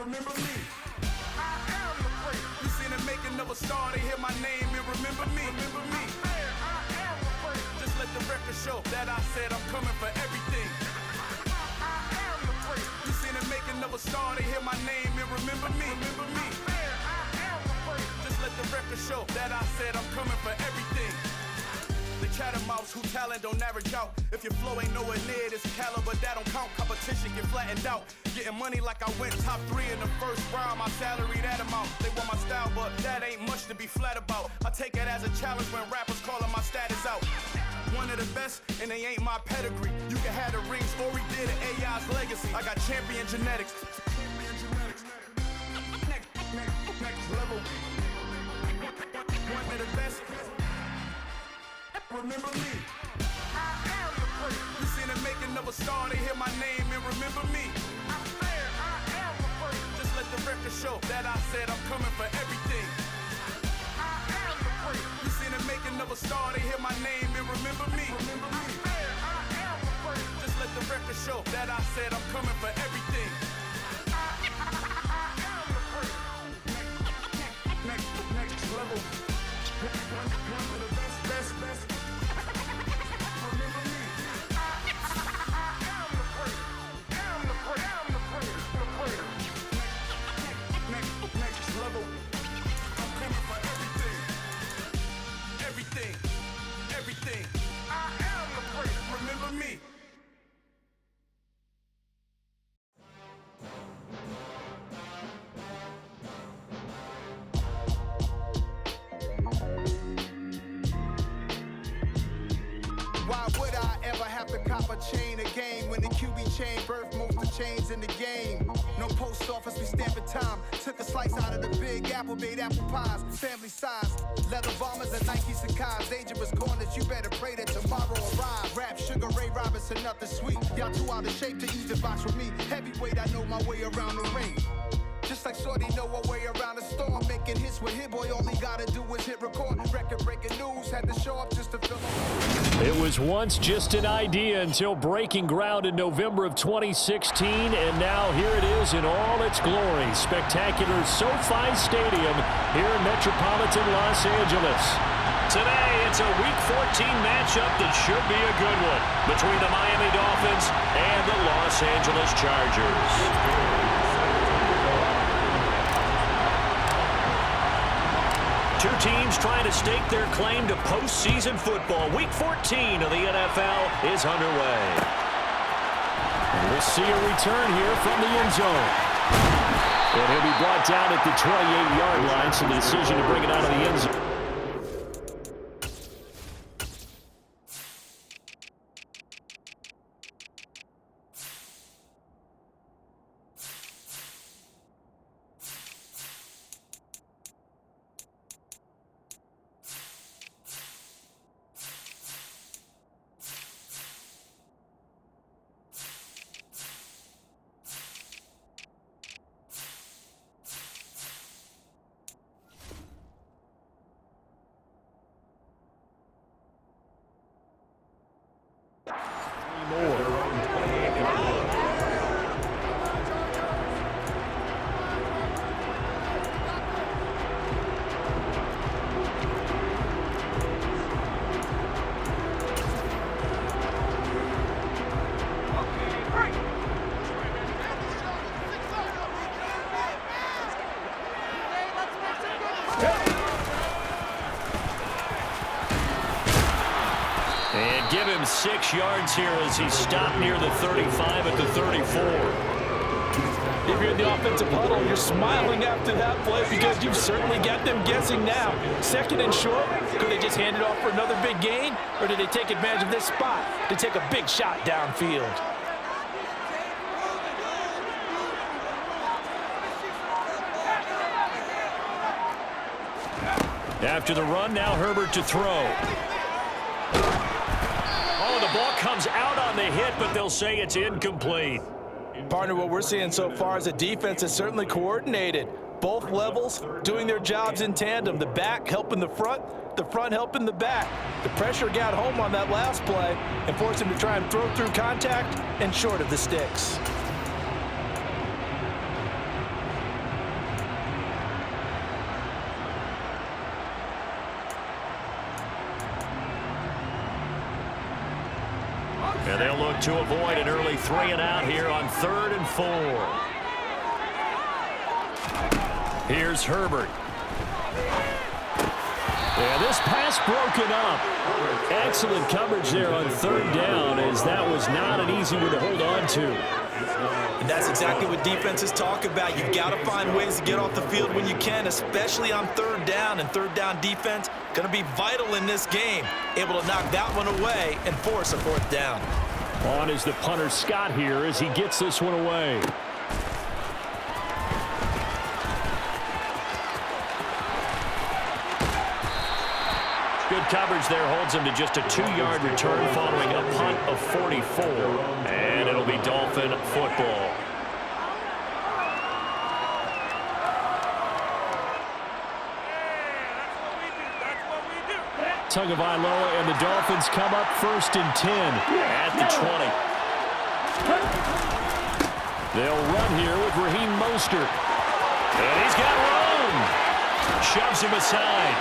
remember me. I am the great. You seen the making of a star, they hear my name and remember me. Remember me. I am the great. Just let the record show that I said I'm coming for everything. I am the great. You seen the making of a star, they hear my name and remember me. Remember me. I am the great. Just let the record show that I said I'm coming for everything. The chattermouths who talent don't average out. If your flow ain't nowhere near this caliber, that don't count. Competition get flattened out. Getting money like I went top 3 in the first round. My salary that amount. They want my style, but that ain't much to be flat about. I take it as a challenge when rappers calling my status out. One of the best, and they ain't my pedigree. You can have the rings, or he did an AI's legacy. I got champion genetics. Next level. One of the best. Remember me. I am the great. You seen the making of a star, they hear my name and remember me. I said I am the great. Just let the record show that I said I'm coming for everything. I am the great. You seen the making of a star, they hear my name and remember me. Remember me. I said I am the great. Just let the record show that I said I'm coming for everything. I am the great. Next level. One of the best. Everything. I am the great. Remember me. Why would I ever have to cop a chain a game when the QB chain birthed most of chains in the game? No post office, we stamping time. Took a slice out of the big apple, made apple pies, family size. Leather bombers and Nike Sakai's. Dangerous corners, you better pray that tomorrow arrive. Rap, Sugar Ray Robinson, nothing sweet. Y'all too out of shape to even box with me. Heavyweight, I know my way around the ring. Just like Shorty know a way around the storm. Making hits with Hit Boy, all he gotta do is hit record. Record-breaking news, had to show up just to fill up. It was once just an idea until breaking ground in November of 2016, and now here it is in all its glory. Spectacular SoFi Stadium here in metropolitan Los Angeles. Today, it's a Week 14 matchup that should be a good one between the Miami Dolphins and the Los Angeles Chargers. Two teams trying to stake their claim to postseason football. Week 14 of the NFL is underway. And we'll see a return here from the end zone. And he'll be brought down at the 28-yard line, so the decision to bring it out of the end zone. And give him 6 yards here as he stopped near the 35 at the 34. If you're in the offensive huddle, you're smiling after that play because you've certainly got them guessing now. 2nd and short, could they just hand it off for another big gain? Or did they take advantage of this spot to take a big shot downfield? After the run, now Herbert to throw. Oh, the ball comes out on the hit, but they'll say it's incomplete. Partner, what we're seeing so far is a defense is certainly coordinated. Both levels doing their jobs in tandem. The back helping the front helping the back. The pressure got home on that last play and forced him to try and throw through contact and short of the sticks. And they'll look to avoid an early 3 and out here on 3rd and 4. Here's Herbert. And this pass broken up. Excellent coverage there on 3rd down, as that was not an easy one to hold on to. And that's exactly what defenses talk about. You've got to find ways to get off the field when you can, especially on 3rd down. And 3rd down defense going to be vital in this game. Able to knock that one away and force a 4th down. On is the punter Scott here as he gets this one away. Good coverage there holds him to just a 2-yard return following a punt of 44. And it'll be Dolphin football. Tagovailoa and the Dolphins come up 1st and 10 at the 20. They'll run here with Raheem Mostert. And he's got room. Shoves him aside.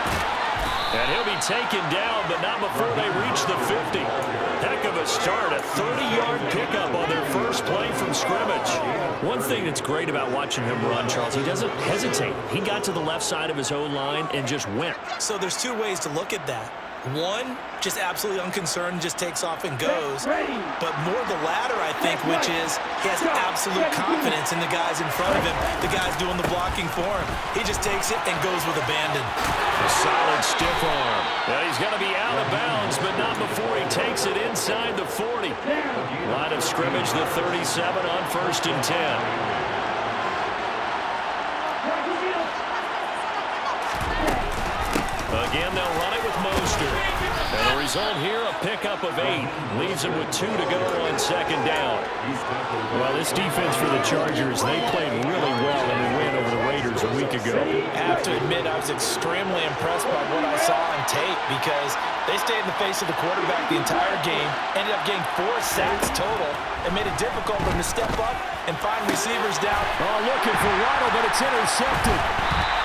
And he'll be taken down, but not before they reach the 50. Heck of a start, a 30-yard pickup on their first play from scrimmage. One thing that's great about watching him run, Charles, he doesn't hesitate. He got to the left side of his own line and just went. So there's 2 ways to look at that. One, just absolutely unconcerned, just takes off and goes. But more the latter, I think, which is he has absolute confidence in the guys in front of him, the guys doing the blocking for him. He just takes it and goes with abandon. A solid stiff arm. And he's going to be out of bounds, but not before he takes it inside the 40. Line of scrimmage, the 37 on 1st and 10. Again, they'll run it with Mostert. And the result here, a pickup of 8. Leaves him with 2 to go on 2nd down. Well, this defense for the Chargers, they played really well in the win over the Raiders a week ago. I have to admit, I was extremely impressed by what I saw on tape because they stayed in the face of the quarterback the entire game, ended up getting 4 sacks total, and made it difficult for them to step up and find receivers down. Oh, looking for Waddle, but it's intercepted.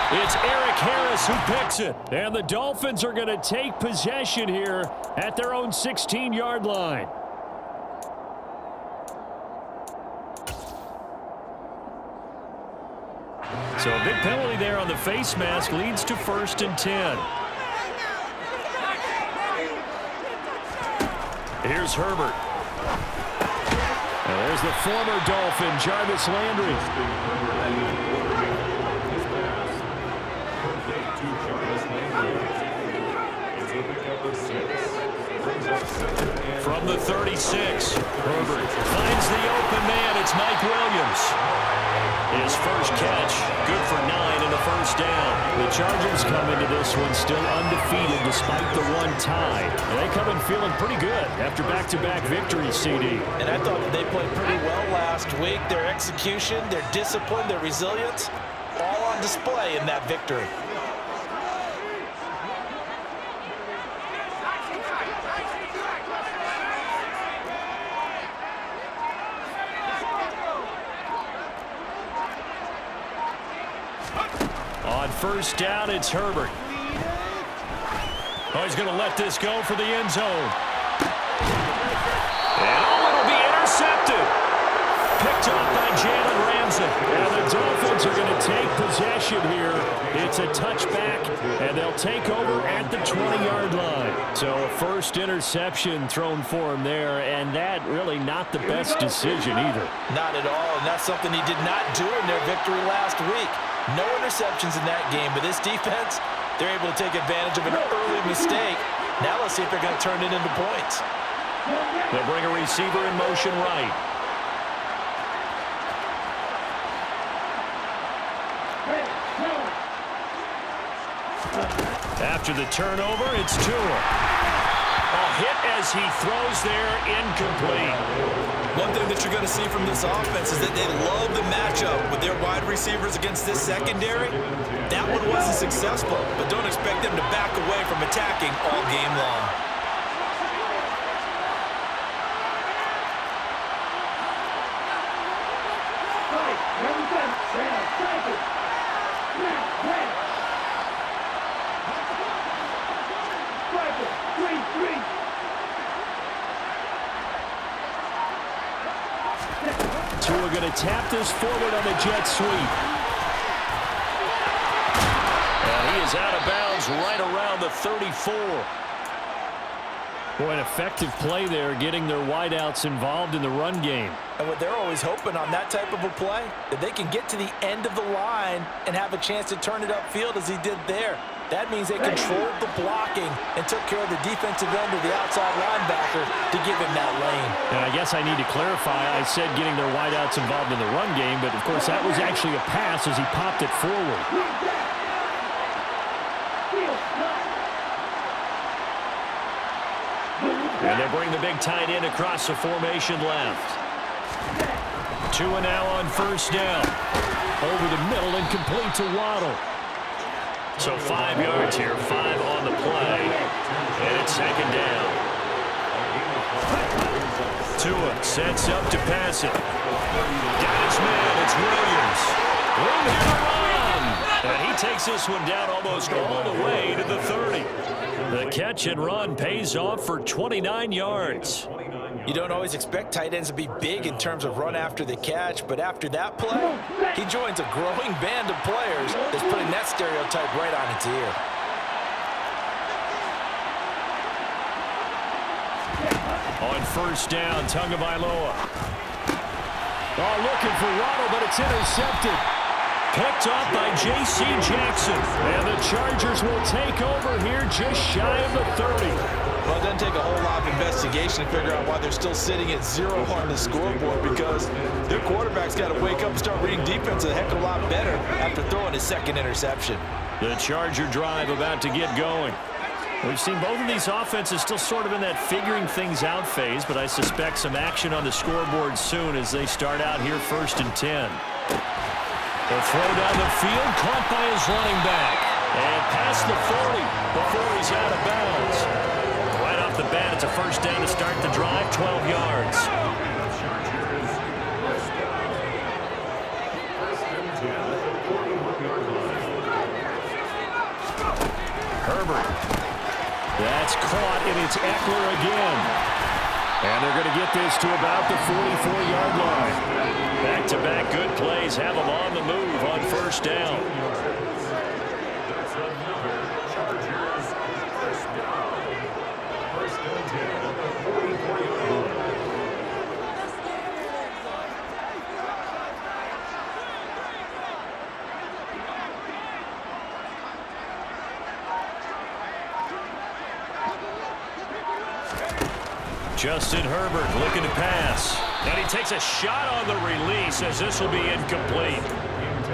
It's Eric Harris who picks it. And the Dolphins are going to take possession here at their own 16-yard line. So a big penalty there on the face mask leads to 1st and 10. Here's Herbert. And there's the former Dolphin, Jarvis Landry. From the 36, Herbert finds the open man. It's Mike Williams. His first catch, good for 9 and a 1st down. The Chargers come into this one still undefeated despite the 1 tie. And they come in feeling pretty good after back-to-back victories, CD. And I thought that they played pretty well last week. Their execution, their discipline, their resilience, all on display in that victory. On 1st down, it's Herbert. Oh, he's going to let this go for the end zone. And it'll be intercepted. Picked off by Jalen Ramsey. And the Dolphins are going to take possession here. It's a touchback, and they'll take over at the 20-yard line. So a first interception thrown for him there, and that really not the best decision either. Not at all, and that's something he did not do in their victory last week. No interceptions in that game, but this defense, they're able to take advantage of an early mistake. Now let's see if they're going to turn it into points. They'll bring a receiver in motion right. After the turnover, it's Tua. A hit as he throws there, incomplete. One thing that you're going to see from this offense is that they love the matchup with their wide receivers against this secondary. That one wasn't successful, but don't expect them to back away from attacking all game long. who are going to tap this forward on the jet sweep. And he is out of bounds right around the 34. Boy, an effective play there, getting their wideouts involved in the run game. And what they're always hoping on that type of a play, that they can get to the end of the line and have a chance to turn it upfield as he did there. That means they controlled the blocking and took care of the defensive end or the outside linebacker to give him that lane. And I guess I need to clarify, I said getting their wideouts involved in the run game, but of course that was actually a pass as he popped it forward. And they bring the big tight end across the formation left. Tua now on first down. Over the middle and complete to Waddle. So 5 yards here, 5 on the play. And it's second down. Tua sets up to pass it. Got his man, it's Williams. Room here to run. And he takes this one down almost all the way to the 30. The catch and run pays off for 29 yards. You don't always expect tight ends to be big in terms of run after the catch, but after that play, he joins a growing band of players that's putting that stereotype right on its ear. On first down, Tagovailoa. Oh, looking for Waddle, but it's intercepted. Picked off by J.C. Jackson. And the Chargers will take over here just shy of the 30. Well, it doesn't take a whole lot of investigation to figure out why they're still sitting at 0 on the scoreboard, because their quarterback's got to wake up and start reading defense a heck of a lot better after throwing his second interception. The Charger drive about to get going. We've seen both of these offenses still sort of in that figuring things out phase, but I suspect some action on the scoreboard soon as they start out here first and 10. The throw down the field, caught by his running back. And past the 40 before he's out of bounds. Right off the bat, it's a first down to start the drive, 12 yards. Herbert. That's caught, and it's Eckler again. And they're going to get this to about the 44-yard line. Back-to-back good plays have them on the move on first down. Justin Herbert looking to pass. And he takes a shot on the release as this will be incomplete.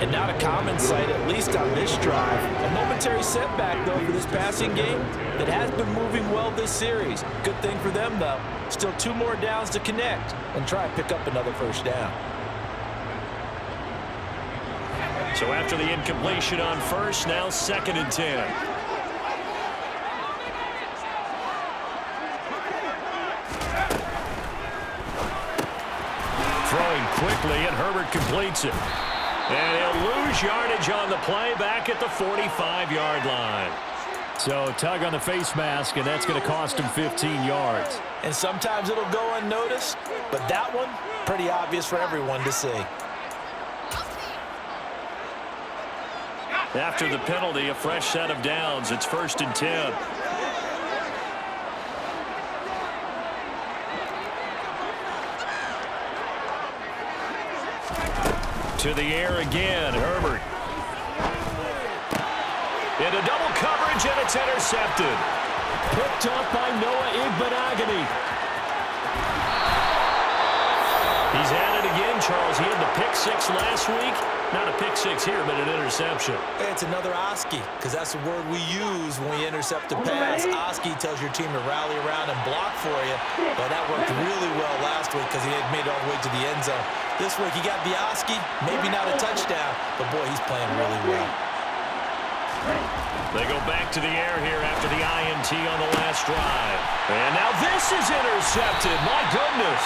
And not a common sight, at least on this drive. A momentary setback, though, for this passing game that has been moving well this series. Good thing for them, though. Still 2 more downs to connect and try and pick up another first down. So after the incompletion on first, now second and 10. Throwing quickly, and Herbert completes it. And he'll lose yardage on the play back at the 45-yard line. So tug on the face mask, and that's going to cost him 15 yards. And sometimes it'll go unnoticed, but that one, pretty obvious for everyone to see. After the penalty, a fresh set of downs. It's first and 10. To the air again, Herbert. Into double coverage, and it's intercepted. Picked off by Noah Igbenogany. He's at it again, Charles. He had the pick 6 last week. Not a pick 6 here, but an interception. It's another Oski, because that's the word we use when we intercept a pass. Oski tells your team to rally around and block for you. But that worked really well last week because he had made it all the way to the end zone. This week he got the Oski, maybe not a touchdown, but boy, he's playing really well. They go back to the air here after the INT on the last drive. And now this is intercepted. My goodness.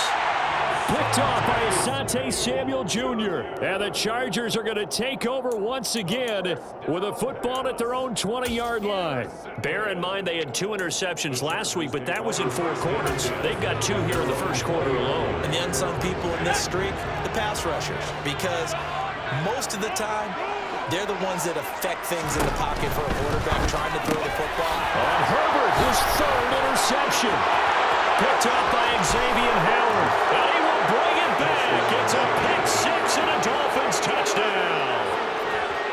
Picked off by Asante Samuel Jr. And the Chargers are going to take over once again with a football at their own 20-yard line. Bear in mind they had 2 interceptions last week, but that was in 4 quarters. They've got 2 here in the first quarter alone. And the unsung people in this streak, the pass rushers, because most of the time, they're the ones that affect things in the pocket for a quarterback trying to throw the football. And Herbert, his 3rd interception. Picked up by Xavier Howard. And he will bring it back. It's a pick-6 and a Dolphins touchdown.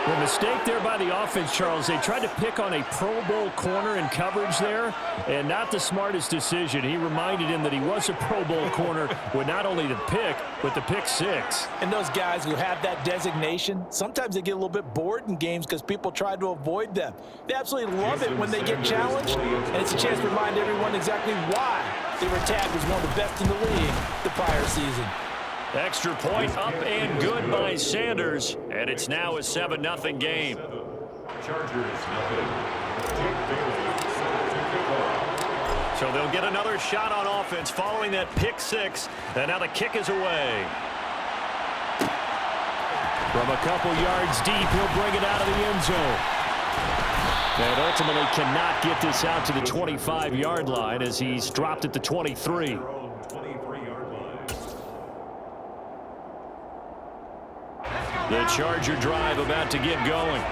The mistake there by the offense, Charles, they tried to pick on a Pro Bowl corner in coverage there, and not the smartest decision. He reminded him that he was a Pro Bowl corner with not only the pick, but the pick-6. And those guys who have that designation, sometimes they get a little bit bored in games because people try to avoid them. They absolutely love it when they get challenged, and it's a chance to remind everyone exactly why they were tagged as one of the best in the league the prior season. Extra point up and good by Sanders, and it's now a 7-0 game. So they'll get another shot on offense following that pick-6, and now the kick is away. From a couple yards deep, he'll bring it out of the end zone. And ultimately cannot get this out to the 25-yard line as he's dropped at the 23. The Charger drive about to get going.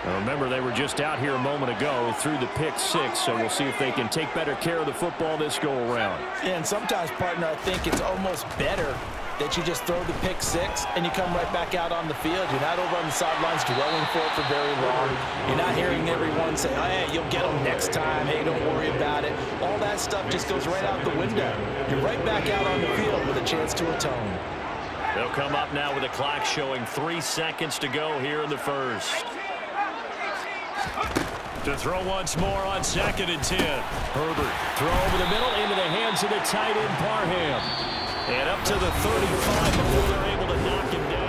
Now remember, they were just out here a moment ago through the pick-6, so we'll see if they can take better care of the football this go-around. Yeah, and sometimes, partner, I think it's almost better that you just throw the pick-6 and you come right back out on the field. You're not over on the sidelines dwelling for it for very long. You're not hearing everyone say, oh, hey, you'll get them next time. Hey, don't worry about it. All that stuff just goes right out the window. You're right back out on the field with a chance to atone. They'll come up now with a clock showing 3 seconds to go here in the first. To throw once more on 2nd and 10. Herbert, throw over the middle into the hands of the tight end Parham. And up to the 35 before they're able to knock him down.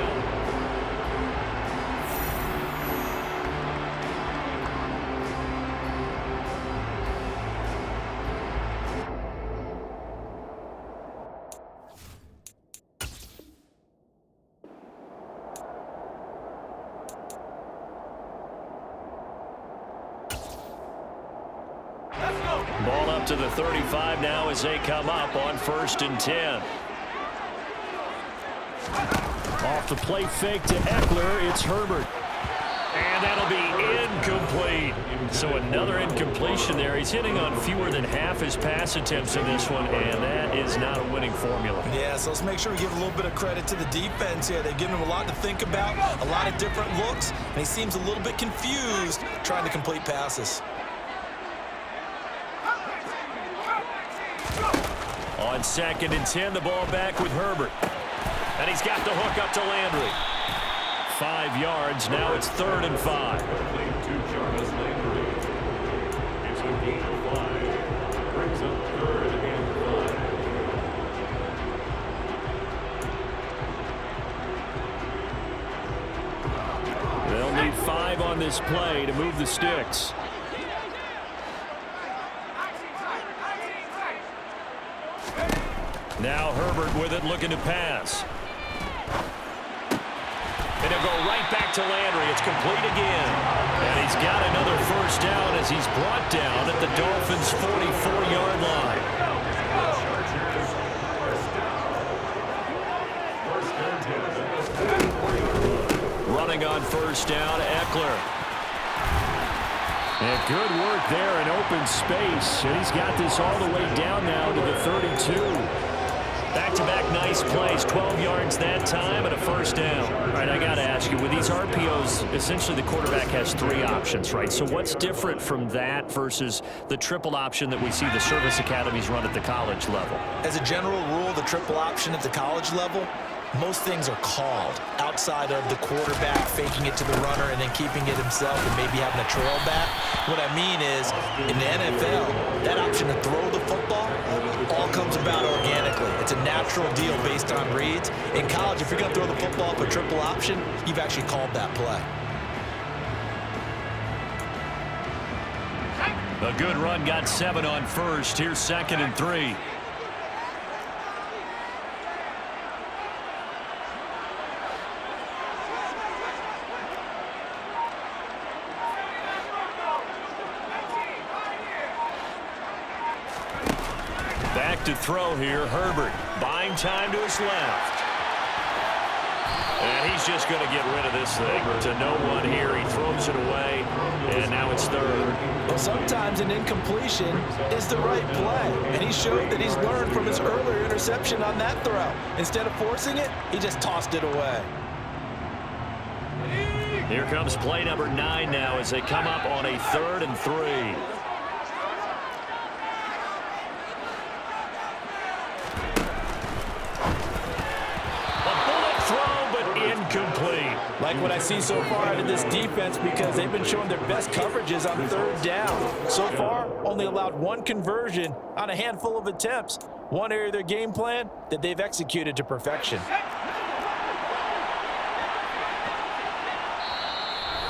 Ball up to the 35 now as they come up on 1st and 10. Off the play fake to Eckler, it's Herbert. And that'll be incomplete. So another incompletion there. He's hitting on fewer than half his pass attempts in this one, and that is not a winning formula. Yeah, so let's make sure we give a little bit of credit to the defense here. They've given him a lot to think about, a lot of different looks, and he seems a little bit confused trying to complete passes. On 2nd and 10, the ball back with Herbert. And he's got the hook up to Landry. 5 yards, now it's 3rd and 5. It's a gain of 5. Brings up 3rd and 5. They'll need 5 on this play to move the sticks. Now Herbert with it, looking to pass. And he'll go right back to Landry. It's complete again. And he's got another first down as he's brought down at the Dolphins' 44-yard line. Running on first down, Eckler. And good work there in open space. And he's got this all the way down now to the 32. Back-to-back nice plays, 12 yards that time and a first down. All right, I got to ask you, with these RPOs, essentially the quarterback has 3 options, right? So what's different from that versus the triple option that we see the service academies run at the college level? As a general rule, the triple option at the college level, most things are called outside of the quarterback faking it to the runner and then keeping it himself and maybe having a trail back. What I mean is, in the NFL, that option to throw the football all comes about organically. It's a natural deal based on reads. In college, if you're going to throw the football up a triple option, you've actually called that play. A good run, got 7 on first. Here's 2nd and 3. to throw here. Herbert buying time to his left. And he's just going to get rid of this thing to no one here. He throws it away, and now it's third. Well, sometimes an incompletion is the right play, and he showed that he's learned from his earlier interception on that throw. Instead of forcing it, he just tossed it away. Here comes play number 9 now as they come up on a 3rd and 3. Incomplete. Like what I see so far out of this defense, because they've been showing their best coverages on 3rd down. So far, only allowed 1 conversion on a handful of attempts. One area of their game plan that they've executed to perfection.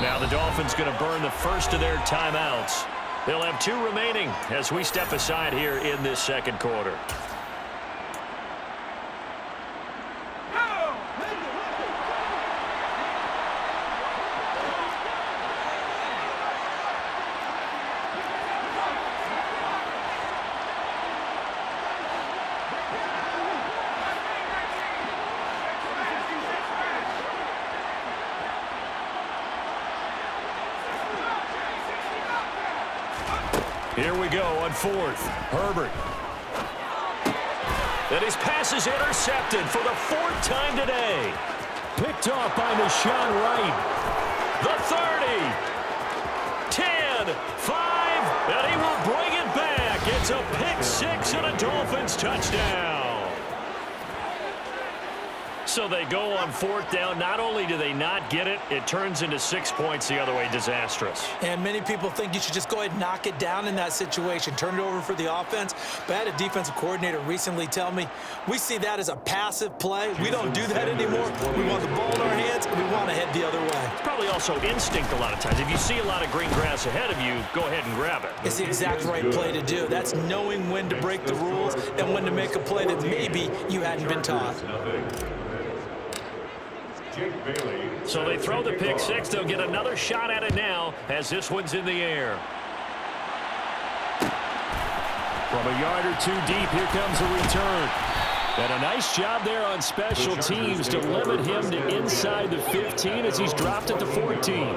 Now the Dolphins going to burn the first of their timeouts. They'll have 2 remaining as we step aside here in this second quarter. Here we go on 4th. Herbert. And his pass is intercepted for the 4th time today. Picked off by Deshaun Wright. The 30. 10, 5, and he will bring it back. It's a pick 6 and a Dolphins touchdown. So they go on 4th down. Not only do they not get it, it turns into 6 points the other way. Disastrous. And many people think you should just go ahead and knock it down in that situation. Turn it over for the offense. But I had a defensive coordinator recently tell me, we see that as a passive play. We don't do that anymore. We want the ball in our hands, and we want to head the other way. It's probably also instinct a lot of times. If you see a lot of green grass ahead of you, go ahead and grab it. It's the exact right play to do. That's knowing when to break the rules and when to make a play that maybe you hadn't been taught. So they throw the pick 6. They'll get another shot at it now as this one's in the air. From a yard or 2 deep, here comes a return. And a nice job there on special teams to limit him to inside the 15 as he's dropped at the 14.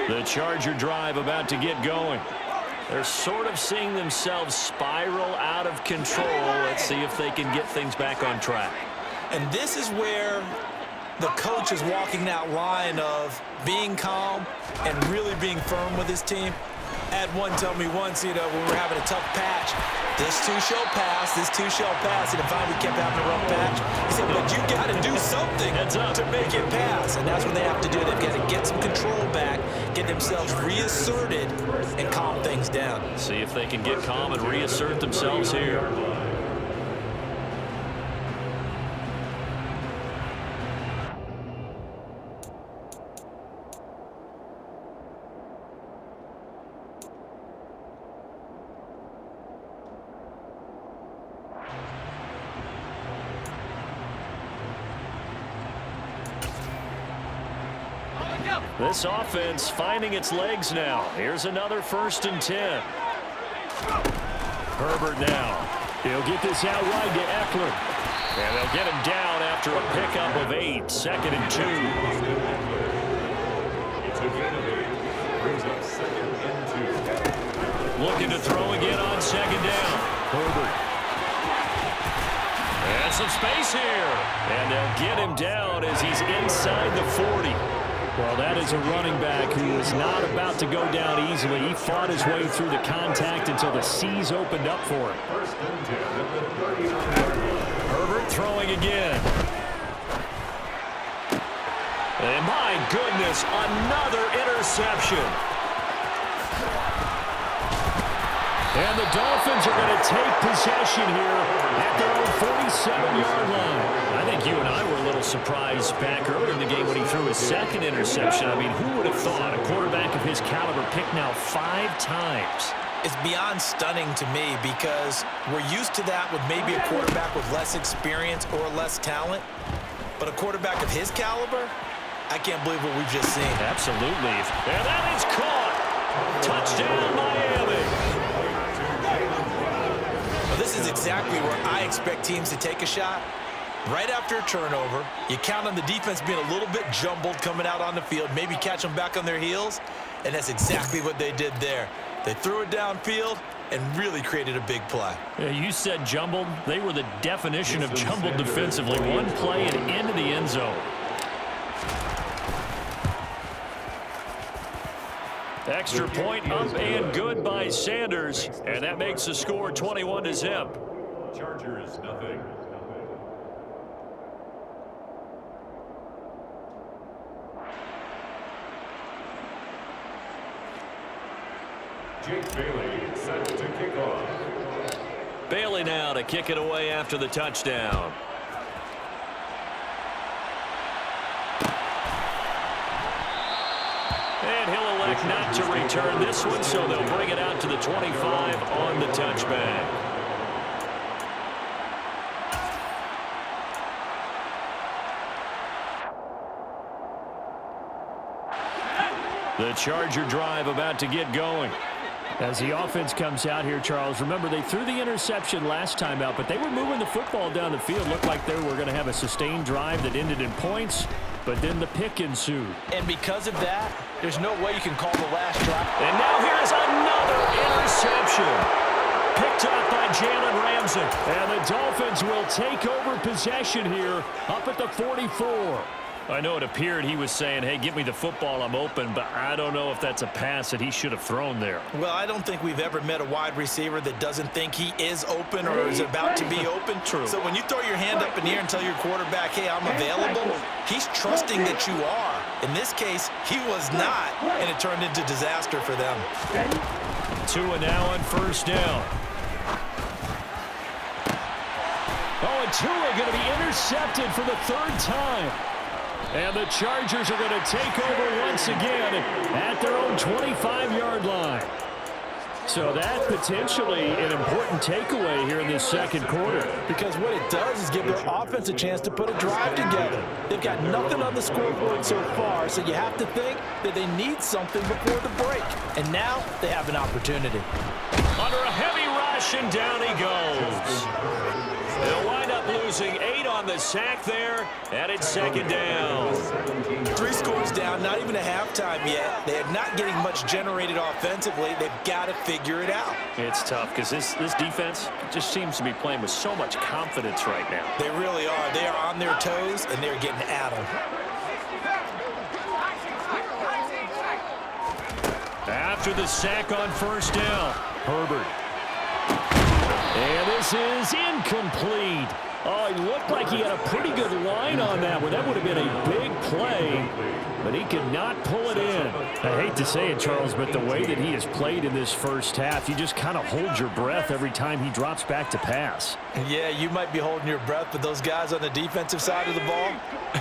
The Charger drive about to get going. They're sort of seeing themselves spiral out of control. Let's see if they can get things back on track. And this is where the coach is walking that line of being calm and really being firm with his team. I had one tell me once, when we're having a tough patch, this too shall pass, this too shall pass. And if we kept having a rough patch, he said, but you got to do something to make it pass. And that's what they have to do. They've got to get some control back, get themselves reasserted, and calm things down. See if they can get calm and reassert themselves here. This offense finding its legs now. Here's another 1st and 10. Herbert now. He'll get this out wide to Eckler. And they'll get him down after a pickup of 8. 2nd and 2. Looking to throw again on 2nd down. Herbert. And some space here. And they'll get him down as he's inside the 40. Well, that is a running back who is not about to go down easily. He fought his way through the contact until the seas opened up for him. Herbert throwing again. And my goodness, another interception. And the Dolphins are going to take possession here at their own 47-yard line. I think you and I were a little surprised back earlier in the game when he threw his second interception. I mean, who would have thought a quarterback of his caliber picked now 5 times? It's beyond stunning to me because we're used to that with maybe a quarterback with less experience or less talent. But a quarterback of his caliber, I can't believe what we've just seen. Absolutely. And that is caught. Touchdown, Miami. Well, this is exactly where I expect teams to take a shot. Right after a turnover, you count on the defense being a little bit jumbled coming out on the field, maybe catch them back on their heels, and that's exactly what they did there. They threw it downfield and really created a big play. Yeah, you said jumbled. They were the definition of jumbled defensively. One play and into the end zone. Extra point up and good by Sanders, and that makes the score 21-0. Chargers, nothing. Jake Bailey set to kick off. Bailey now to kick it away after the touchdown. And he'll elect not to return this one, so they'll bring it out to the 25 on the touchback. The Charger drive about to get going. As the offense comes out here, Charles, remember they threw the interception last time out, but they were moving the football down the field. Looked like they were going to have a sustained drive that ended in points, but then the pick ensued. And because of that, there's no way you can call the last drive. And now here's another interception. Picked up by Jalen Ramsey. And the Dolphins will take over possession here up at the 44. I know it appeared he was saying, hey, give me the football, I'm open, but I don't know if that's a pass that he should have thrown there. Well, I don't think we've ever met a wide receiver that doesn't think he is open or is about to be open. True. So when you throw your hand up in the air and tell your quarterback, hey, I'm available, he's trusting that you are. In this case, he was not, and it turned into disaster for them. Tua now on first down. Oh, and Tua going to be intercepted for the 3rd time. And the Chargers are going to take over once again at their own 25-yard line. So that potentially an important takeaway here in this second quarter. Because what it does is give their offense a chance to put a drive together. They've got nothing on the scoreboard so far, so you have to think that they need something before the break. And now they have an opportunity. Under a heavy rush, and down he goes. They'll wind up losing 8 on the sack there, and it's 2nd down. 3 scores down, not even a halftime yet. They are not getting much generated offensively. They've got to figure it out. It's tough because this defense just seems to be playing with so much confidence right now. They really are. They are on their toes, and they're getting at them. After the sack on first down, Herbert. And this is incomplete. Oh, he looked like he had a pretty good line on that one. That would have been a big play, but he could not pull it in. I hate to say it, Charles, but the way that he has played in this first half, you just kind of hold your breath every time he drops back to pass. Yeah, you might be holding your breath, but those guys on the defensive side of the ball,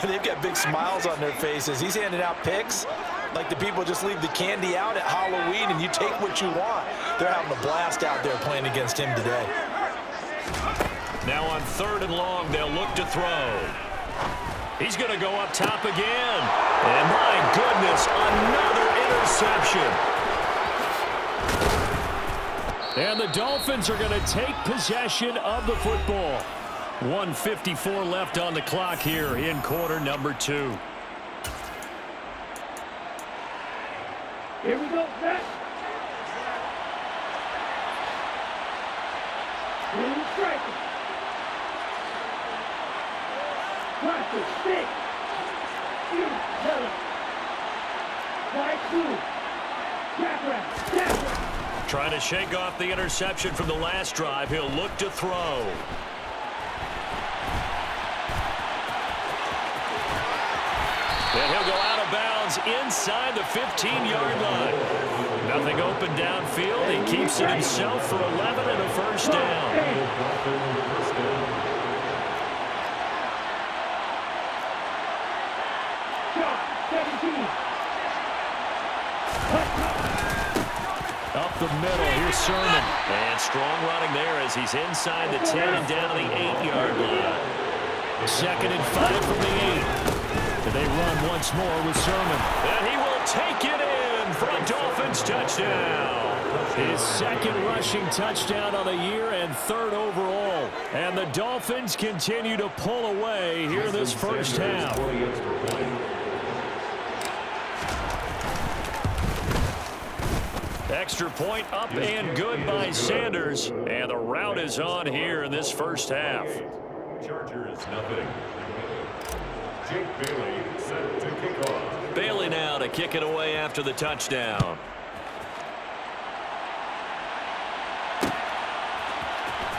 they've got big smiles on their faces. He's handing out picks like the people just leave the candy out at Halloween and you take what you want. They're having a blast out there playing against him today. Now on 3rd and long, they'll look to throw. He's going to go up top again. And my goodness, another interception. And the Dolphins are going to take possession of the football. 1:54 left on the clock here in quarter number 2. Here we go, set. Little striker. Practice, stick. Shoot, yellow. White, blue. Tap round. Trying to shake off the interception from the last drive. He'll look to throw. And he'll go out of bounds inside the 15-yard line. Nothing open downfield. He keeps it himself for 11 and a first down. Up the middle, here's Sermon. And strong running there as he's inside the 10 and down the 8-yard line. 2nd and 5 from the 8. They run once more with Sermon. And he will take it in for a Dolphins touchdown. His 2nd rushing touchdown on the year and 3rd overall. And the Dolphins continue to pull away here in this first half. Extra point up and good by Sanders. And the route is on here in this first half. Chargers, nothing. Jake Bailey set to kick off. Bailey now to kick it away after the touchdown.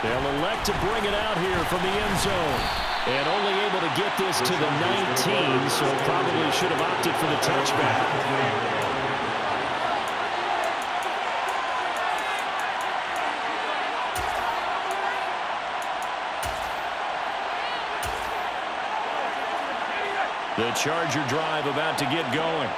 They'll elect to bring it out here from the end zone. And only able to get this to the 19, so probably should have opted for the touchback. The Charger drive about to get going.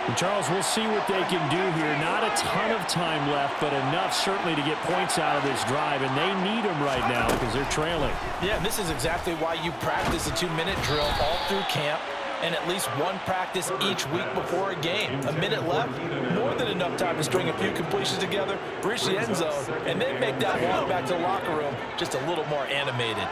And Charles, we'll see what they can do here. Not a ton of time left, but enough certainly to get points out of this drive, and they need them right now because they're trailing. Yeah, this is exactly why you practice a 2-minute drill all through camp and at least one practice each week before a game. A minute left, more than enough time to string a few completions together, reach the end zone, and then make that walk back to the locker room just a little more animated.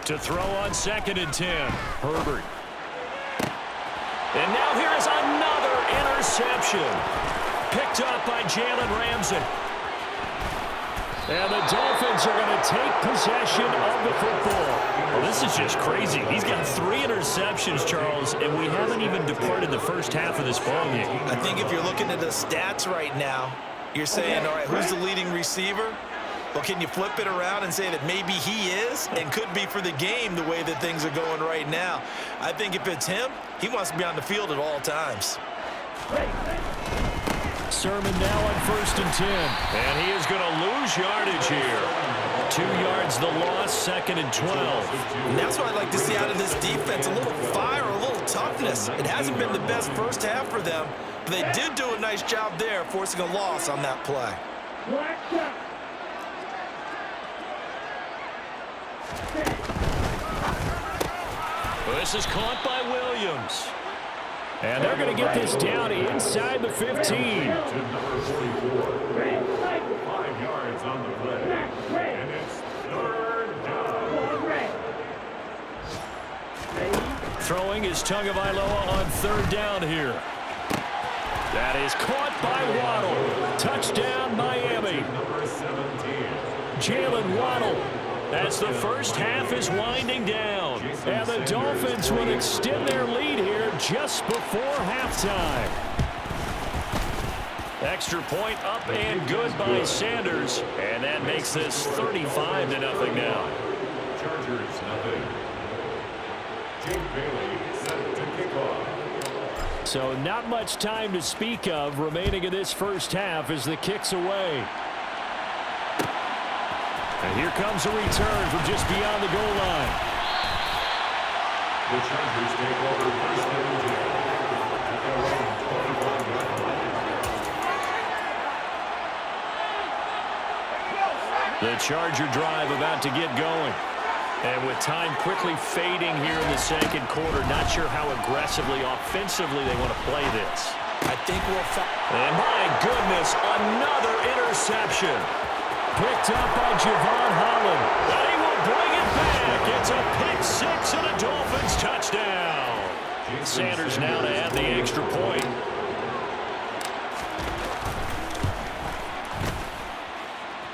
To throw on 2nd and 10. Herbert. And now here is another interception. Picked up by Jalen Ramsey. And the Dolphins are going to take possession of the football. Well, this is just crazy. He's got 3 interceptions, Charles, and we haven't even departed the first half of this ballgame. I think if you're looking at the stats right now, you're saying, all right, who's the leading receiver? Well, can you flip it around and say that maybe he is and could be for the game the way that things are going right now? I think if it's him, he wants to be on the field at all times. Sermon now on 1st and 10. And he is going to lose yardage here. 2 yards the loss, 2nd and 12. And that's what I'd like to see out of this defense, a little fire, a little toughness. It hasn't been the best first half for them, but they did do a nice job there forcing a loss on that play. This is caught by Williams. And they're going to get this down inside the 15. 5 yards on the play. And it's 3rd down. Throwing is Tagovailoa on 3rd down here. That is caught by Waddle. Touchdown, Miami. Number 17. Jalen Waddle. As the first half is winding down. And the Dolphins will extend their lead here just before halftime. Extra point up and good by Sanders. And that makes this 35-0 now. Chargers, nothing. Jake Bailey set to kick off. So not much time to speak of remaining in this first half as the kick's away. And here comes a return from just beyond the goal line. The Chargers take over 1st and 10. At their own 21-yard line. The Charger drive about to get going. And with time quickly fading here in the 2nd quarter, not sure how aggressively, offensively they want to play this. I think we'll... And my goodness, another interception. Picked up by Javon Holland. And he will bring it back. It's a pick-6 and a Dolphins touchdown. Sanders now to add the extra point.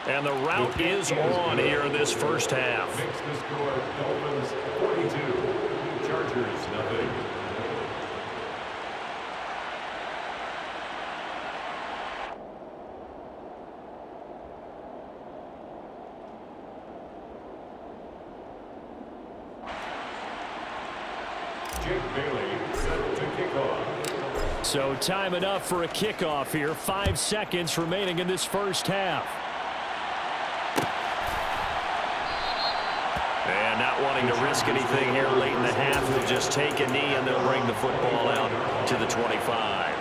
And the route is on here in this first half. Makes the score Dolphins 42. Chargers, nothing. So time enough for a kickoff here. 5 seconds remaining in this first half. And not wanting to risk anything here late in the half, will just take a knee and they'll bring the football out to the 25.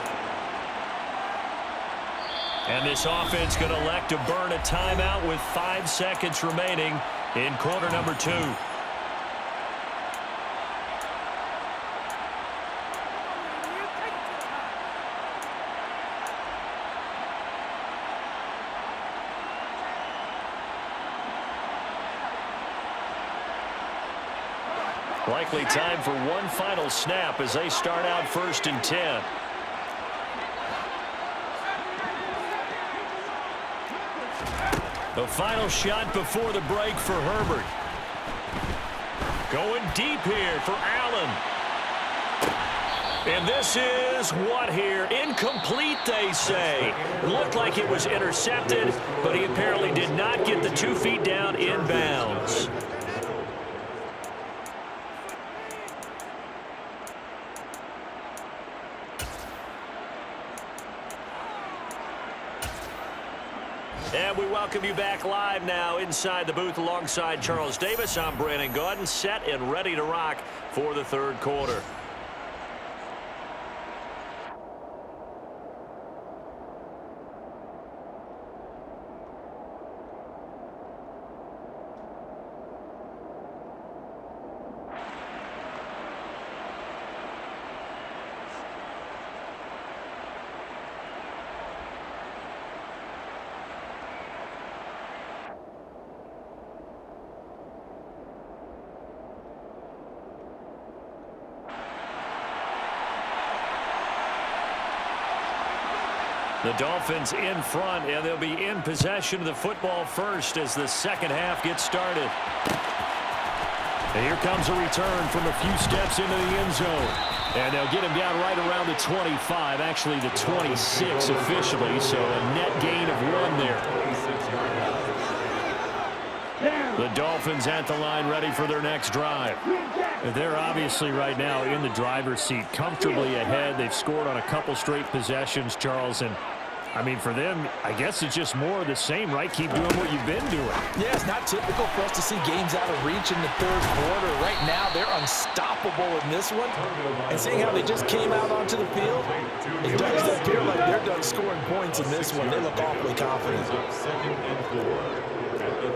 And this offense going to elect to burn a timeout with 5 seconds remaining in quarter number 2. Likely time for one final snap as they start out 1st and 10. The final shot before the break for Herbert. Going deep here for Allen. And this is what here? Incomplete, they say. Looked like it was intercepted, but he apparently did not get the 2 feet down in bounds. And we welcome you back live now inside the booth alongside Charles Davis. I'm Brandon Gaudin, set and ready to rock for the 3rd quarter. The Dolphins in front, and they'll be in possession of the football first as the second half gets started. And here comes a return from a few steps into the end zone. And they'll get him down right around the 25, actually the 26 officially, so a net gain of 1 there. The Dolphins at the line ready for their next drive. They're obviously right now in the driver's seat, comfortably ahead. They've scored on a couple straight possessions, Charles, and I mean, for them, I guess it's just more of the same, right? Keep doing what you've been doing. Yeah, it's not typical for us to see games out of reach in the 3rd quarter. Right now, they're unstoppable in this one. And seeing how they just came out onto the field, it does appear like they're done scoring points in this one. They look awfully confident. 2nd and 4 at the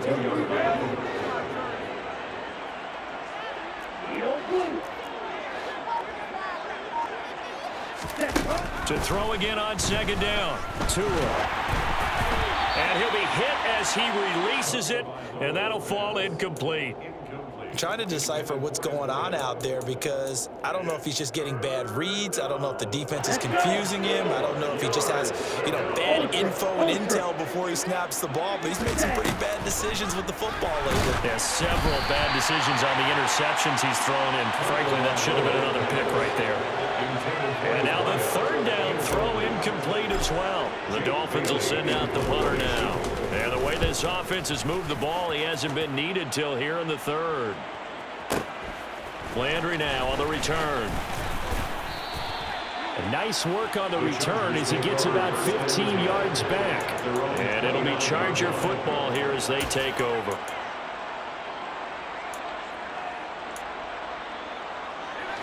32-yard line. To throw again on 2nd down. Tua. And he'll be hit as he releases it, and that'll fall incomplete. Trying to decipher what's going on out there because I don't know if he's just getting bad reads. I don't know if the defense is confusing him. I don't know if he just has, bad info and intel before he snaps the ball. But he's made some pretty bad decisions with the football lately. Yeah, several bad decisions on the interceptions he's thrown in. Frankly, that should have been another pick right there. And now the 3rd down throw incomplete as well. The Dolphins will send out the punter now. And the way this offense has moved the ball, he hasn't been needed till here in the 3rd. Landry now on the return. And nice work on the return as he gets about 15 yards back. And it'll be Charger football here as they take over.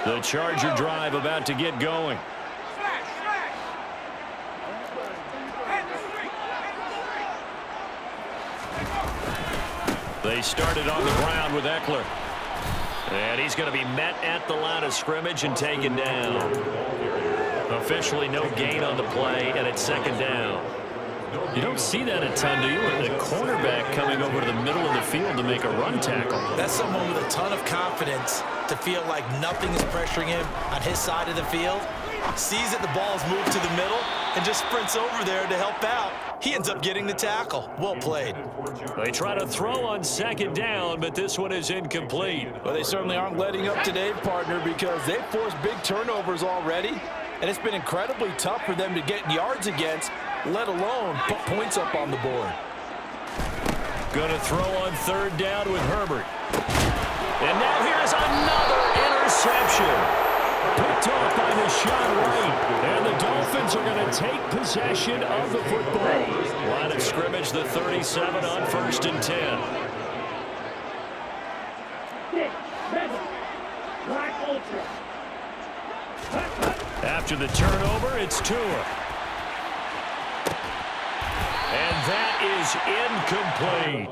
The Charger drive about to get going. They started on the ground with Eckler. And he's going to be met at the line of scrimmage and taken down. Officially no gain on the play, and it's 2nd down. You don't see that a ton, do you? The cornerback coming over to the middle of the field to make a run tackle. That's someone with a ton of confidence to feel like nothing is pressuring him on his side of the field. Sees that the ball's moved to the middle and just sprints over there to help out. He ends up getting the tackle. Well played. They try to throw on 2nd down, but this one is incomplete. Well, they certainly aren't letting up today, partner, because they've forced big turnovers already, and it's been incredibly tough for them to get yards against, let alone put points up on the board. Going to throw on 3rd down with Herbert. And now here's another interception. interception. Picked off by Deshaun Wright. And the Dolphins are going to take possession of the football. Line of scrimmage, the 37 on 1st and 10. 6, 7, Black Ultra. After the turnover, it's Tua. And that is incomplete.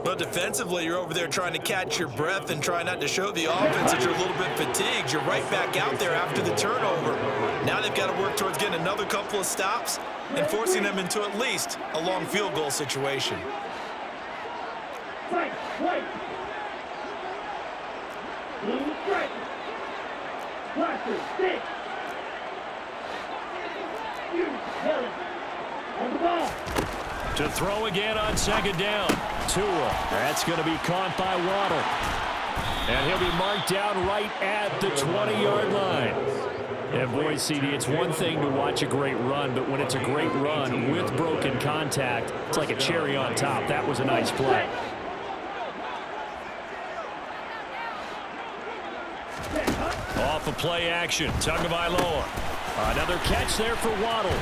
But defensively, you're over there trying to catch your breath and try not to show the offense that you're a little bit fatigued. You're right back out there after the turnover. Now they've got to work towards getting another couple of stops and forcing them into at least a long field goal situation. Right, right. Blue striker. Blaster, 6. You, Helen. On the ball. To throw again on 2nd down. Tua. That's going to be caught by Waddle. And he'll be marked down right at the 20-yard line. And boy, CD, it's one thing to watch a great run, but when it's a great run with broken contact, it's like a cherry on top. That was a nice play. Off of play action. Tagovailoa. Another catch there for Waddle.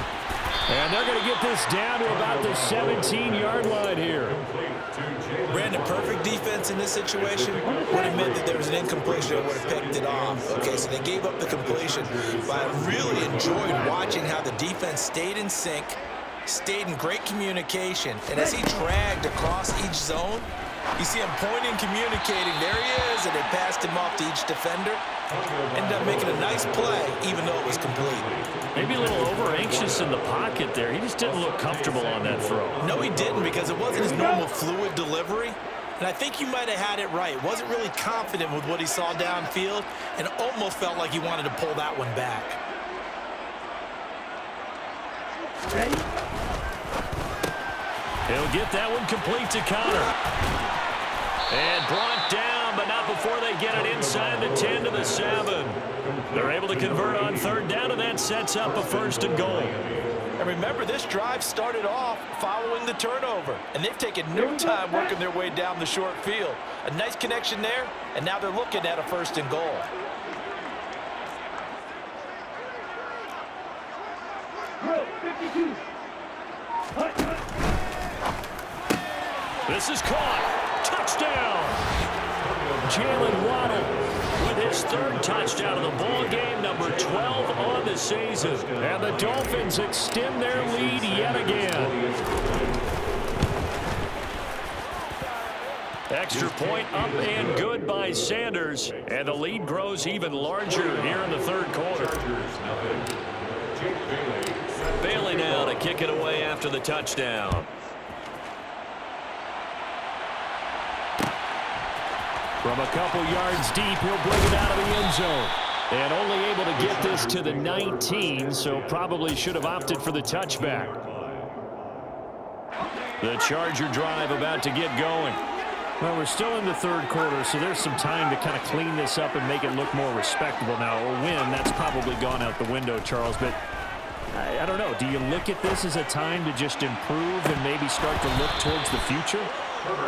And they're going to get this down to about the 17-yard line here. Brandon, perfect defense in this situation would have meant that there was an incompletion and would have picked it off. Okay, so they gave up the completion. But I really enjoyed watching how the defense stayed in sync, stayed in great communication. And as he dragged across each zone, you see him pointing, communicating. There he is, and they passed him off to each defender. Ended up making a nice play, even though it was complete. Maybe a little over-anxious in the pocket there. He just didn't look comfortable on that throw. No, he didn't, because it wasn't his normal fluid delivery. And I think you might have had it right. Wasn't really confident with what he saw downfield and almost felt like he wanted to pull that one back. Ready? He'll get that one complete to Connor. And brought down, but not before they get it inside the 10 to the 7. They're able to convert on 3rd down, and that sets up a 1st and goal. And remember, this drive started off following the turnover, and they've taken no time working their way down the short field. A nice connection there, and now they're looking at a 1st and goal. Row, 52. This is caught. Touchdown! Jalen Waddle with his 3rd touchdown of the ball game, number 12 on the season. And the Dolphins extend their lead yet again. Extra point up and good by Sanders. And the lead grows even larger here in the 3rd quarter. Bailey now to kick it away after the touchdown. From a couple yards deep, he'll bring it out of the end zone. And only able to get this to the 19, so probably should have opted for the touchback. The Charger drive about to get going. Well, we're still in the 3rd quarter, so there's some time to kind of clean this up and make it look more respectable now. A win, that's probably gone out the window, Charles, but I don't know. Do you look at this as a time to just improve and maybe start to look towards the future?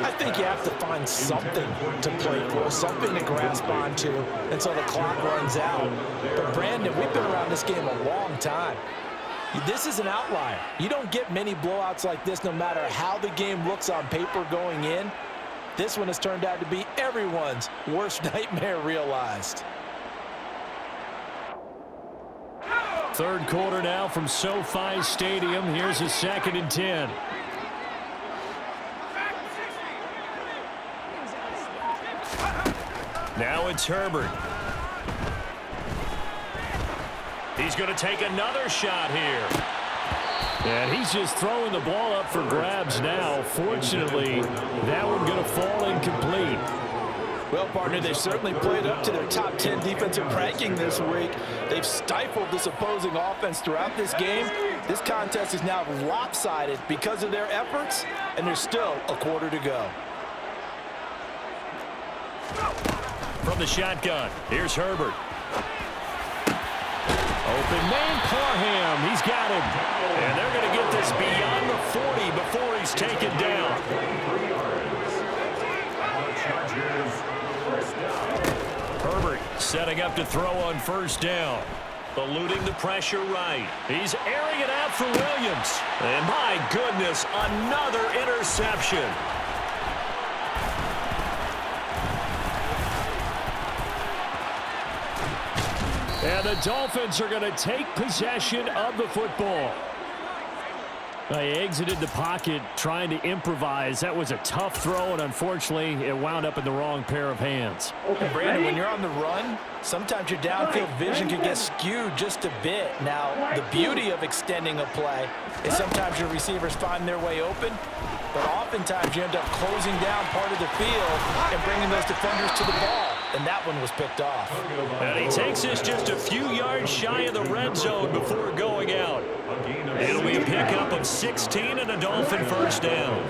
I think you have to find something to play for, something to grasp onto until the clock runs out. But, Brandon, we've been around this game a long time. This is an outlier. You don't get many blowouts like this no matter how the game looks on paper going in. This one has turned out to be everyone's worst nightmare realized. 3rd quarter now from SoFi Stadium. Here's a 2nd and 10. Now it's Herbert. He's going to take another shot here. And he's just throwing the ball up for grabs now. Fortunately, that one going to fall incomplete. Well, partner, they certainly played up to their top 10 defensive ranking this week. They've stifled this opposing offense throughout this game. This contest is now lopsided because of their efforts, and there's still a quarter to go. From the shotgun, here's Herbert. Open man, Parham. He's got him. And they're going to get this beyond the 40 before he's taken down. Herbert Setting up to throw on first down. Eluding the pressure right. He's airing it out for Williams. And my goodness, another interception. And the Dolphins are going to take possession of the football. They exited the pocket trying to improvise. That was a tough throw, and unfortunately, it wound up in the wrong pair of hands. Brandon, when you're on the run, sometimes your downfield vision can get skewed just a bit. Now, the beauty of extending a play is sometimes your receivers find their way open, but oftentimes you end up closing down part of the field and bringing those defenders to the ball. And that one was picked off. And he takes this just a few yards shy of the red zone before going out. It'll be a pickup of 16 and a Dolphin first down.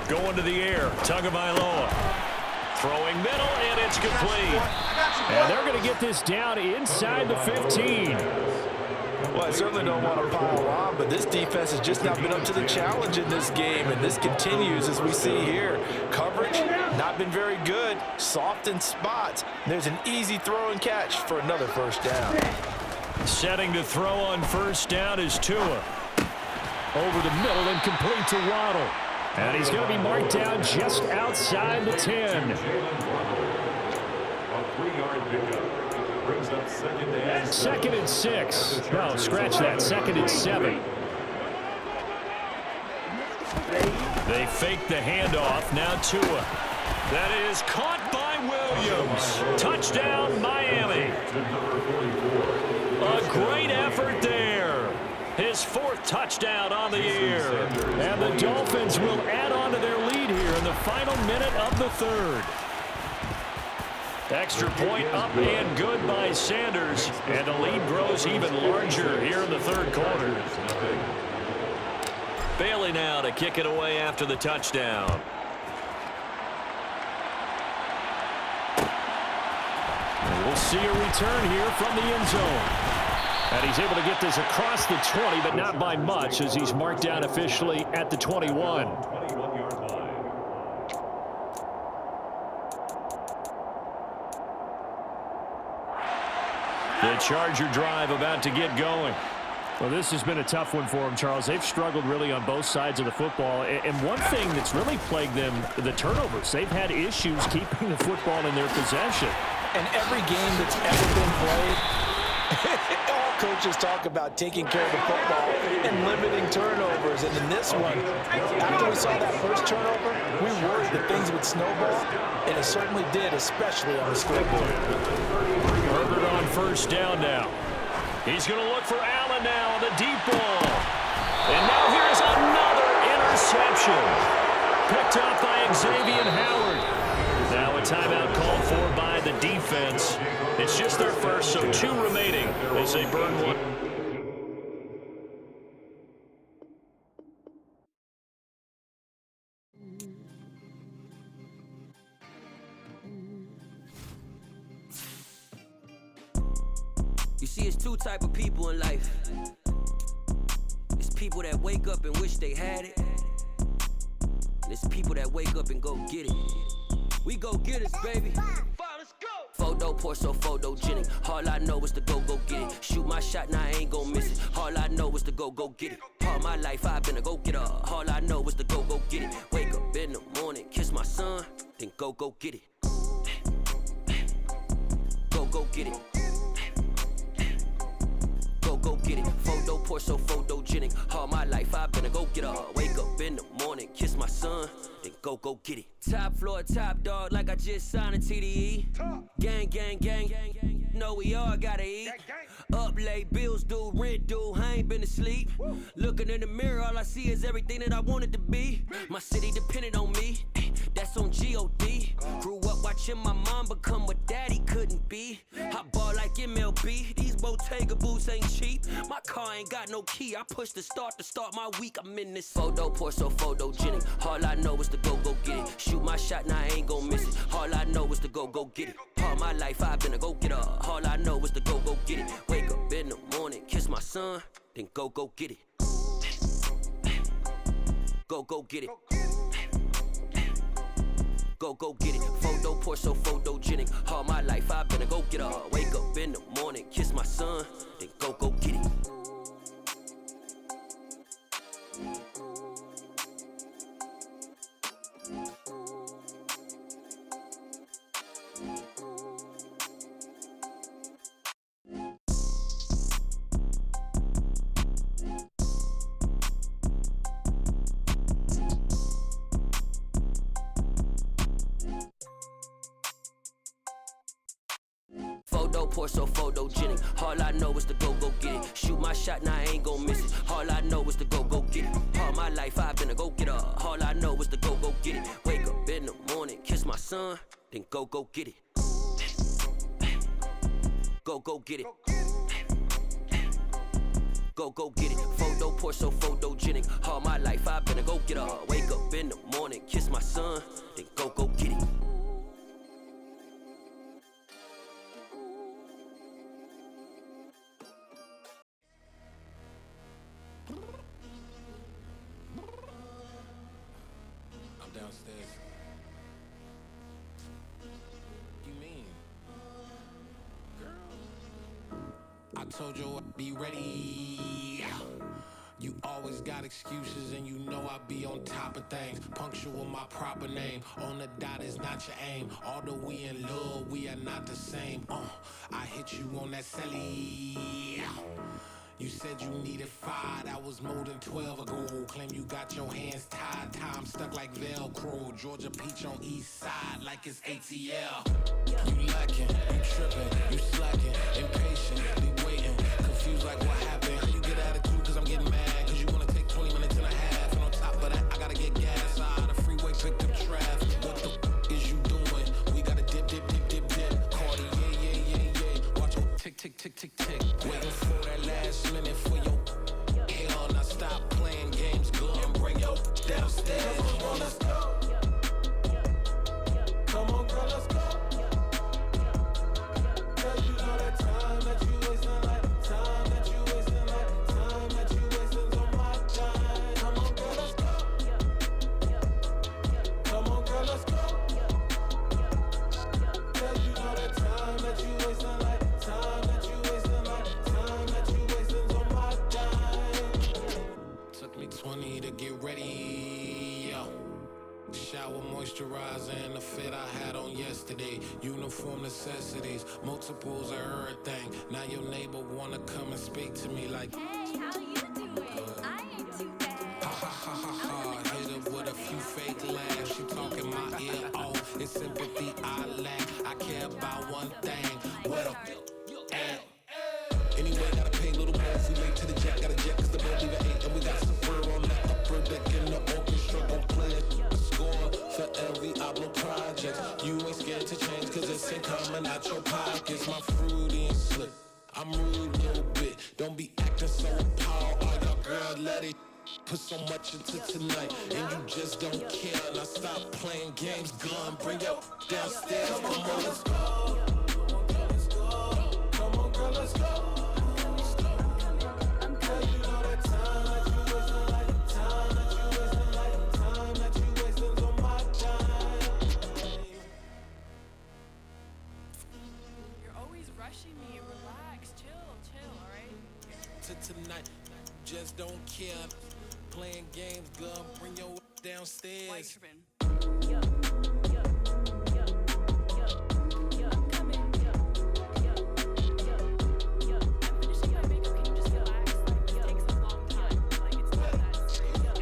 Going to the air, Tagovailoa. Throwing middle, and it's complete. And they're going to get this down inside the 15. Well, I certainly don't want to pile on, but this defense has just not been up to the challenge in this game, and this continues as we see here. Coverage, not been very good, soft in spots. There's an easy throw and catch for another first down. Setting to throw on first down is Tua. Over the middle and complete to Waddle. And he's going to be marked down just outside the 10. A 3-yard pickup. Brings up Second and 6. No, scratch that. Second and 7. They fake the handoff. Now Tua. That is caught by Williams. Touchdown, Miami. A great effort there. His 4th touchdown on the year. And the Dolphins will add on to their lead here in the final minute of the 3rd. Extra point up and good by Sanders. And the lead grows even larger here in the 3rd quarter. Bailey now to kick it away after the touchdown. And we'll see a return here from the end zone. And he's able to get this across the 20, but not by much as he's marked down officially at the 21. The Charger drive about to get going. Well, this has been a tough one for them, Charles. They've struggled really on both sides of the football. And one thing that's really plagued them, the turnovers. They've had issues keeping the football in their possession. And every game that's ever been played, all coaches talk about taking care of the football and limiting turnovers. And in this one, after we saw that first turnover, we worried that things would snowball, and it certainly did, especially on the scoreboard. Herbert on first down now. He's going to look for Allen now on the deep ball. And now here's another interception. Picked up by Xavier Howard. Now a timeout called for by the defense. It's just their first, so 2 remaining as they burn one. You see, it's 2 type of people in life. It's people that wake up and wish they had it. And it's people that wake up and go get it. We go get it, baby. Let's go. Photo poor, so photogenic. All I know is to go get it. Shoot my shot, now I ain't gon' miss it. All I know is to go get it. All my life I've been a go-getter. All I know is to go get it. Wake up in the morning, kiss my son, then go get it. Go get it. Go get it. Photo poor, so photogenic. All my life I've been a go-getter. Wake up in the morning, kiss my son, then go get it. Top floor, top dog, like I just signed a TDE. Gang, gang, gang, gang, gang. No, we all gotta eat. Up late, bills due, rent due, I ain't been asleep. Looking in the mirror, all I see is everything that I wanted to be. My city depended on me, that's on G.O.D. Grew up watching my mom become what daddy couldn't be. I ball like MLB, these Bottega boots ain't cheap. My car ain't got no key, I push the start to start my week. I'm in this photo poor, so photogenic. All I know is to go get it. Shoot my shot, now I ain't gon' miss it. All I know is to go get it. All my life I've been a go-getter. All I know is to go get it. Wake up in the morning, kiss my son, then go get it. Go get it. go get it. Photo poor, so photogenic. All my life I've been a go-getter. Wake up in the morning, kiss my son, then go get it. Photo poor, so photogenic. All I know is to go get it. Shoot my shot, now I ain't gon' miss it. All I know is to go get it. All my life I've been a go-getter. All I know is to go get it. Wake up in the morning, kiss my son, then go get it. Go get it. Go get it. Photo poor, so photogenic. All my life I've been a go-getter. Wake up in the morning, kiss my son, then go get it. I'm downstairs. You mean? Girl, I told you I'd be ready. You always got excuses and you know I be on top of things. Punctual my proper name. On the dot is not your aim. Although we in love, we are not the same. I hit you on that celly. You said you needed 5, that was more than 12 ago. Claim you got your hands tied, time stuck like Velcro. Georgia Peach on east side like it's ATL. You lacking, you tripping, you slacking, impatient, be waiting, confused like what happened. You get attitude cause I'm getting mad, cause you wanna take 20 minutes and a half. And on top of that, I gotta get gas out of the freeway, picked up traffic. What the f is you doing? We gotta dip. Cardi, yeah. Watch your tick. Waiting for that last minute for your hell. Now stop playing games, go and bring your downstairs. Come on, let's go. Come on, girl, let's go. Cause you know that time that you wasting, like time that you wasting, like time that you wasting's on my time. Come on, girl, let's go. Come on, girl, let's go. Cause you know that time that you wasting, like time that you wasting, like time that you wasting's on my time. Took me 20 to get ready, yo. Shower, moisturizer, and the fit I had on yesterday. Uniform necessities, multiples of everything. Now your neighbor wanna come and speak to me like, hey, how you doing? I ain't too bad. ha. Hit her with a few fake laughs. She talking my ear off. It's sympathy I lack. I care about one thing. What up? Anyway, gotta pay a little more if we late to the jet. Got a jet cause the boat leave at 8. And we got some fur on that upper deck in the orchestra. Gon' play a score for every Oblo project. You ain't scared to change cause it's ain't coming out your pockets. My fruity and slick. I'm rude a little bit. Don't be acting so appalled. All y'all girl let it put so much into tonight. And you just don't care. Now stop playing games. Gun, bring your downstairs. Come on, let's go. Come on, girl, let's go. Rushing me, relax, chill, alright? To tonight, just don't care. Playing games, girl, bring your downstairs. Why you tripping? I'm coming. I'm finishing my makeup, can you just relax? Like, this takes a long time. Like, it's not that serious.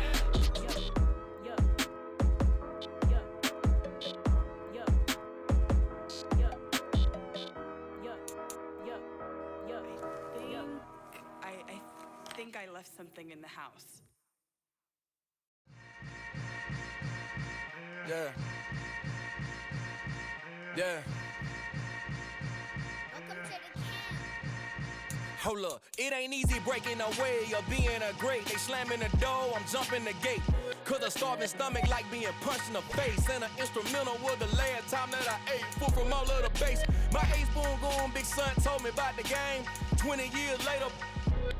I think I left something in the house. Yeah. Welcome to the camp. Hold up, it ain't easy breaking away or being a great. They slamming the door, I'm jumping the gate. Cause a starving stomach like being punched in the face. And an instrumental was the last time that I ate. Food from all of the base. My ace boom goon, big son told me about the game. 20 years later,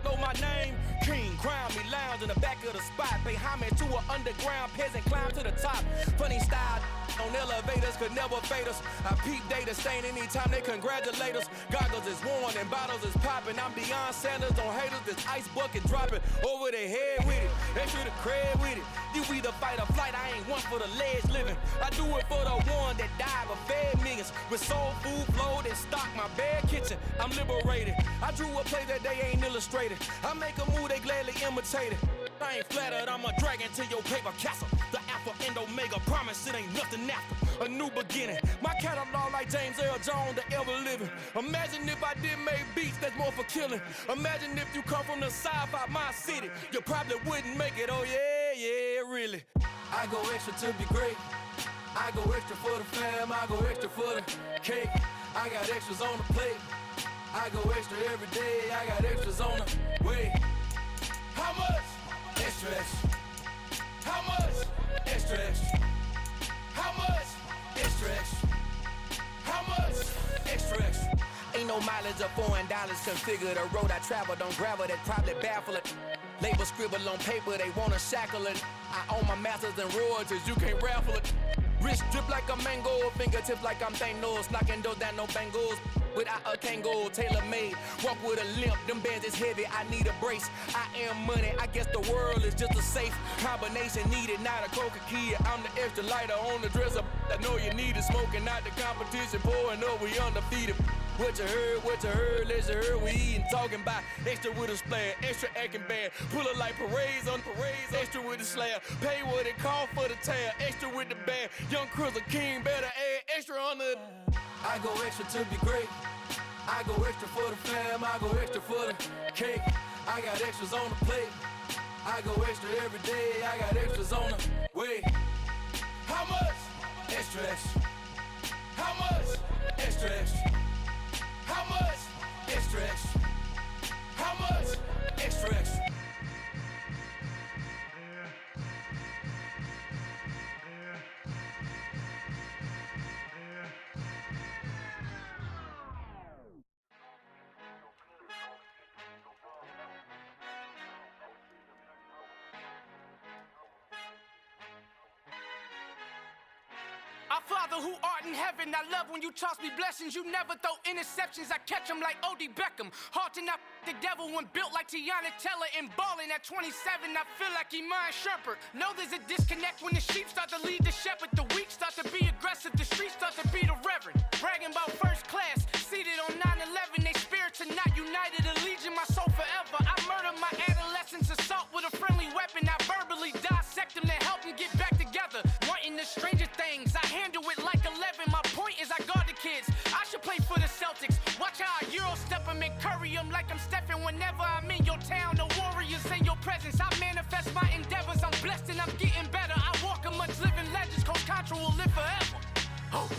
know my name. King, crown me, lounge in the back of the spot. Pay homage to an underground peasant, climb to the top. Funny style, On elevators could never fade us. I peep data stain anytime they congratulate us. Goggles is worn and bottles is popping. I'm Deion Sanders on haters. This ice bucket dropping over their head with it. They should have cred with it. You either fight or flight. I ain't one for the ledge living. I do it for the one that died but fed millions. With soul food flowed and stocked my bare kitchen. I'm liberated. I drew a play that they ain't illustrated. I make a move they gladly imitate it. I ain't flattered, I'm a dragon to your paper castle. The Alpha and Omega, promise it ain't nothing after. A new beginning. My catalog like James Earl Jones, the ever living. Imagine if I didn't make beats, that's more for killing. Imagine if you come from the sci-fi, my city. You probably wouldn't make it, oh yeah, really. I go extra to be great. I go extra for the fam, I go extra for the cake. I got extras on the plate. I go extra every day, I got extras on the way. How much? Extra, extra. How much? Extra, extra. How much? Extra, extra. How much? Extra, extra. Ain't no mileage of $4 configure the road I travel. Don't gravel, that probably baffle it. Label scribble on paper, they wanna shackle it. I own my masters and royalties, you can't raffle it. Wrist drip like a mango, fingertips like I'm Thanos. Knocking those down, no bangles. Without a Kango, tailor-made. Walk with a limp, them bands is heavy, I need a brace. I am money, I guess the world is just a safe combination needed, not a coca key. I'm the extra lighter on the dresser. I know you need it, smoking out the competition, pouring up, we undefeated. What you heard, let you heard, we eatin', talking about extra with a splash, extra acting bad. Pull it like parades on parades, extra with the slab. Pay what it cost for the tab, extra with the bag. Young Cruiser King, better add extra on the. I go extra to be great. I go extra for the fam, I go extra for the cake. I got extras on the plate. I go extra every day, I got extras on the way. How much? Extra, extra. How much? Extra, extra. How much? Extra, extra. How much? Extra, extra. Our Father who art in heaven, I love when you toss me blessings. You never throw interceptions, I catch them like O.D. Beckham. Hard to not the devil when built like Tiana Teller and balling at 27. I feel like Iman Shumpert. Know there's a disconnect when the sheep start to lead the shepherd. The weak start to be aggressive, the streets start to be the reverend. Bragging about first class, seated on 9/11. They spirits are not united, a legion, my soul forever. I murder my adolescence, assault with a friendly weapon. I verbally dissect them to help them get back together. Wanting the stranger things, I handle it like 11. My point is I guard the kids. I should play for the Celtics. Watch how I Euro step them and curry them like I'm Stephen. Whenever I'm in your town, the Warriors in your presence. I manifest my endeavors. I'm blessed and I'm getting better. I walk amongst living legends. Coach Contra will live forever. Oh.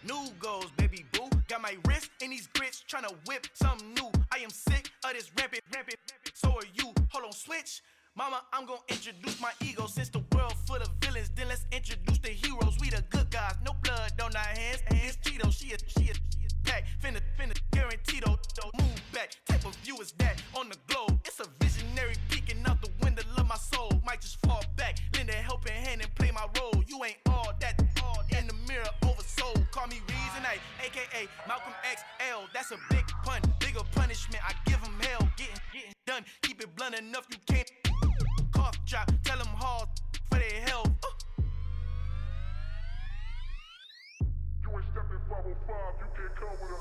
New goals, baby boo. Got my wrist in these grits, tryna whip something new. I am sick of this rampant. So are you. Hold on, switch. Mama, I'm gonna introduce my ego. Since the world full of villains, then let's introduce the heroes. We the good guys, no blood on our hands. It's Cheeto, she is back. Finna, guaranteed though. Move back, type of view is that on the globe. It's a visionary peeking out the window of my soul. Might just fall back, lend a helping hand and play my role. You ain't all that in the mirror oversold. Call me Reason A, aka Malcolm XL. That's a big pun, bigger punishment. I give him hell, getting done. Keep it blunt enough, you can't cough drop. Tell them hard for their health.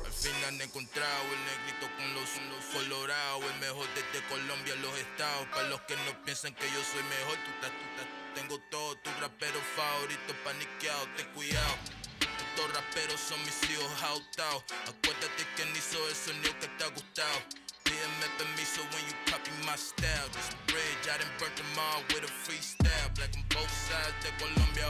Al fin han encontrado el negrito con los colorados, el mejor desde Colombia a los estados. Para los que no piensan que yo soy mejor, tengo todo, tu rapero favorito paniqueado, ten cuidado. Estos raperos son mis hijos jautados. Acuérdate quién hizo el sonido que te ha gustado. Pídeme permiso when you copy my style. This bridge, I done burnt them all with a freestyle. Black on both sides de Colombia,